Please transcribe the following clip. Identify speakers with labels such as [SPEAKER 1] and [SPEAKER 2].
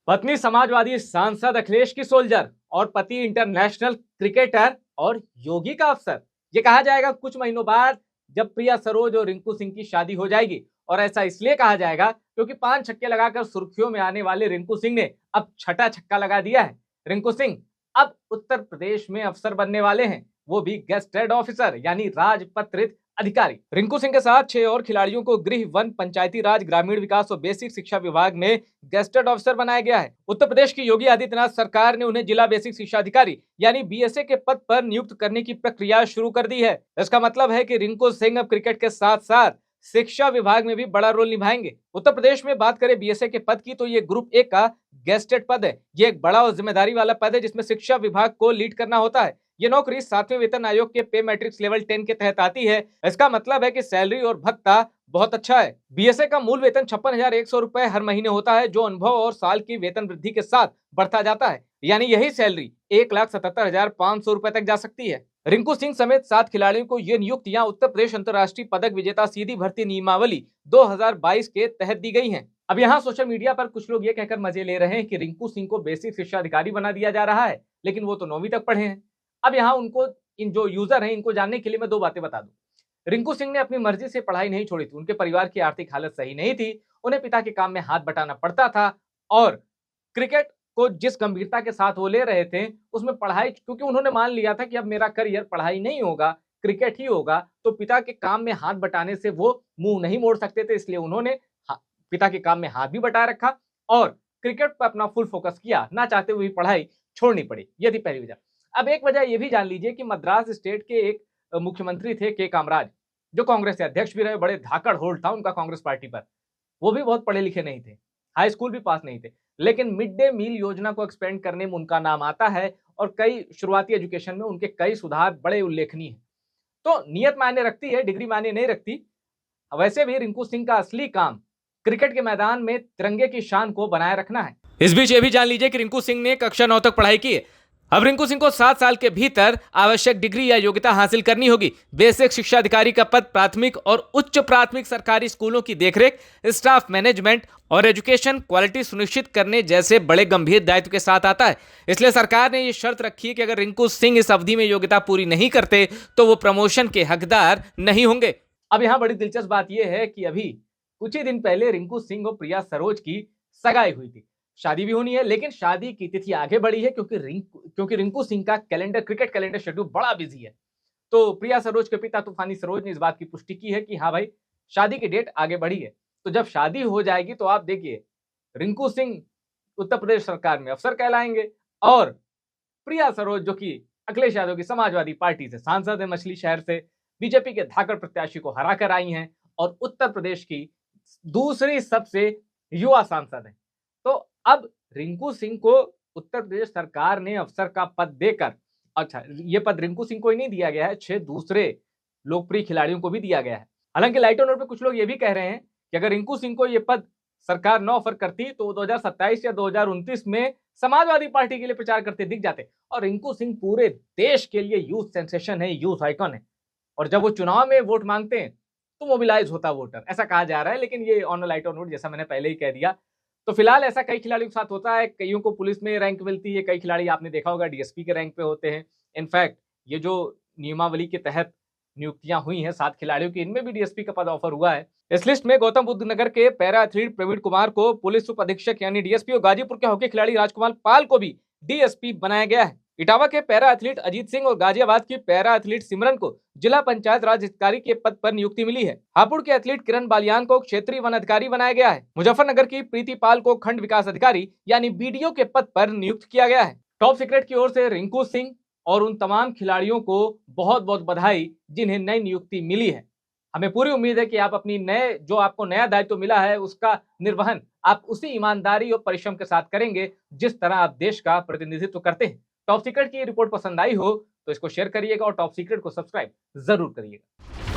[SPEAKER 1] पत्नी समाजवादी सांसद अखिलेश की सोल्जर और पति इंटरनेशनल क्रिकेटर और योगी का अफसर। ये कहा जाएगा कुछ महीनों बाद जब प्रिया सरोज और रिंकू सिंह की शादी हो जाएगी। और ऐसा इसलिए कहा जाएगा क्योंकि 5 छक्के लगाकर सुर्खियों में आने वाले रिंकू सिंह ने अब छठा छक्का लगा दिया है। रिंकू सिंह अब उत्तर प्रदेश में अफसर बनने वाले हैं, वो भी गेस्टेड ऑफिसर यानी राजपत्रित अधिकारी। रिंकू सिंह के साथ 6 और खिलाड़ियों को गृह, वन, पंचायती राज, ग्रामीण विकास और बेसिक शिक्षा विभाग में गेस्टेड ऑफिसर बनाया गया है। उत्तर प्रदेश की योगी आदित्यनाथ सरकार ने उन्हें जिला बेसिक शिक्षा अधिकारी यानी बीएसए के पद पर नियुक्त करने की प्रक्रिया शुरू कर दी है। इसका मतलब है कि रिंकू सिंह अब क्रिकेट के साथ साथ शिक्षा विभाग में भी बड़ा रोल निभाएंगे। उत्तर प्रदेश में बात करें बीएसए के पद की तो ये ग्रुप ए का गेस्टेड पद है। ये एक बड़ा और जिम्मेदारी वाला पद है जिसमें शिक्षा विभाग को लीड करना होता है। ये नौकरी 7वें वेतन आयोग के पे मैट्रिक्स लेवल 10 के तहत आती है। इसका मतलब है कि सैलरी और भत्ता बहुत अच्छा है। बीएसए का मूल वेतन 56,100 रुपए हर महीने होता है, जो अनुभव और साल की वेतन वृद्धि के साथ बढ़ता जाता है। यानी यही सैलरी 1,77,500 रुपए तक जा सकती है। रिंकू सिंह समेत 7 खिलाड़ियों को ये नियुक्तियां उत्तर प्रदेश अंतर्राष्ट्रीय पदक विजेता सीधी भर्ती नियमावली 2022 के तहत दी गई हैं। अब यहाँ सोशल मीडिया पर कुछ लोग ये कहकर मजे ले रहे हैं कि रिंकू सिंह को बेसिक शिक्षा अधिकारी बना दिया जा रहा है, लेकिन वो तो 9वीं तक पढ़े हैं। अब यहाँ उनको, इन जो यूजर हैं, इनको जानने के लिए मैं 2 बातें बता दूं। रिंकू सिंह ने अपनी मर्जी से पढ़ाई नहीं छोड़ी थी। उनके परिवार की आर्थिक हालत सही नहीं थी, उन्हें पिता के काम में हाथ बटाना पड़ता था और क्रिकेट को जिस गंभीरता के साथ वो ले रहे थे उसमें पढ़ाई, क्योंकि उन्होंने मान लिया था कि अब मेरा करियर पढ़ाई नहीं होगा, क्रिकेट ही होगा, तो पिता के काम में हाथ बटाने से वो मुंह नहीं मोड़ सकते थे। इसलिए उन्होंने पिता के काम में हाथ भी बटाए रखा और क्रिकेट पर अपना फुल फोकस किया, ना चाहते हुए पढ़ाई छोड़नी पड़ी। ये थी पहली वजह। अब एक वजह यह भी जान लीजिए कि मद्रास स्टेट के एक मुख्यमंत्री थे के कामराज, जो कांग्रेस के अध्यक्ष भी रहे, बड़े धाकड़ होल्ड था उनका कांग्रेस पार्टी पर। वो भी बहुत पढ़े लिखे नहीं थे, हाई स्कूल भी पास नहीं थे, लेकिन मिड डे मील योजना को एक्सपेंड करने में उनका नाम आता है और कई शुरुआती एजुकेशन में उनके कई सुधार बड़े उल्लेखनीय हैं। तो नियत मायने रखती है, डिग्री मायने नहीं रखती। वैसे भी रिंकू सिंह का असली काम क्रिकेट के मैदान में तिरंगे की शान को बनाए रखना है। इस बीच ये भी जान लीजिए कि रिंकू सिंह ने कक्षा 9 तक पढ़ाई की है। अब रिंकू सिंह को 7 साल के भीतर आवश्यक डिग्री या योग्यता हासिल करनी होगी। बेसिक शिक्षा अधिकारी का पद प्राथमिक और उच्च प्राथमिक सरकारी स्कूलों की देखरेख, स्टाफ मैनेजमेंट और एजुकेशन क्वालिटी सुनिश्चित करने जैसे बड़े गंभीर दायित्व के साथ आता है। इसलिए सरकार ने यह शर्त रखी है कि अगर रिंकू सिंह इस अवधि में योग्यता पूरी नहीं करते तो वो प्रमोशन के हकदार नहीं होंगे। अब यहाँ बड़ी दिलचस्प बात यह है कि अभी कुछ ही दिन पहले रिंकू सिंह और प्रिया सरोज की सगाई हुई थी। शादी भी होनी है, लेकिन शादी की तिथि आगे बढ़ी है क्योंकि रिंकू सिंह का कैलेंडर, क्रिकेट कैलेंडर शेड्यूल बड़ा बिजी है। तो प्रिया सरोज के पिता तूफानी सरोज ने इस बात की पुष्टि की है कि हाँ भाई, शादी की डेट आगे बढ़ी है। तो जब शादी हो जाएगी तो आप देखिए, रिंकू सिंह उत्तर प्रदेश सरकार में अफसर कहलाएंगे और प्रिया सरोज, जो कि अखिलेश यादव की समाजवादी पार्टी से सांसद है, मछली शहर से बीजेपी के धाकड़ प्रत्याशी को हरा कर आई हैं और उत्तर प्रदेश की दूसरी सबसे युवा सांसद है। तो अब रिंकू सिंह को उत्तर प्रदेश सरकार ने अफसर का पद देकर, अच्छा ये पद रिंकू सिंह को ही नहीं दिया गया है, 6 दूसरे लोकप्रिय खिलाड़ियों को भी दिया गया है। हालांकि लाइटो नोट पे कुछ लोग ये भी कह रहे हैं कि अगर रिंकू सिंह को ये पद सरकार न ऑफर करती तो 2027 या 2029 में समाजवादी पार्टी के लिए प्रचार करते दिख जाते। और रिंकू सिंह पूरे देश के लिए यूथ सेंसेशन है, यूथ आइकन है, और जब वो चुनाव में वोट मांगते हैं तो मोबिलाइज होता वोटर, ऐसा कहा जा रहा है। लेकिन ये ऑन लाइट और नोट, जैसा मैंने पहले ही कह दिया। तो फिलहाल ऐसा कई खिलाड़ियों के साथ होता है, कईयों को पुलिस में रैंक मिलती है, कई खिलाड़ी आपने देखा होगा डीएसपी के रैंक पे होते हैं। इनफैक्ट ये जो नियमावली के तहत नियुक्तियां हुई हैं 7 खिलाड़ियों की, इनमें भी डीएसपी का पद ऑफर हुआ है। इस लिस्ट में गौतम बुद्ध नगर के पैरा एथलीट प्रवीण कुमार को पुलिस उप अधीक्षक यानी डीएसपी और गाजीपुर के हॉकी खिलाड़ी राजकुमार पाल को भी डीएसपी बनाया गया है। इटावा के पैरा एथलीट अजीत सिंह और गाजियाबाद की पैरा एथलीट सिमरन को जिला पंचायत राज अधिकारी के पद पर नियुक्ति मिली है। हापुड़ के एथलीट किरण बालियान को क्षेत्रीय वन अधिकारी बनाया गया है। मुजफ्फरनगर की प्रीति पाल को खंड विकास अधिकारी यानी बीडीओ के पद पर नियुक्त किया गया है। टॉप सीक्रेट की ओर से रिंकू सिंह और उन तमाम खिलाड़ियों को बहुत बहुत बधाई जिन्हें नई नियुक्ति मिली है। हमें पूरी उम्मीद है कि आप अपनी जो आपको नया दायित्व मिला है उसका निर्वहन आप उसी ईमानदारी और परिश्रम के साथ करेंगे जिस तरह आप देश का प्रतिनिधित्व करते हैं। टॉप सीक्रेट की रिपोर्ट पसंद आई हो तो इसको शेयर करिएगा और टॉप सीक्रेट को सब्सक्राइब जरूर करिएगा।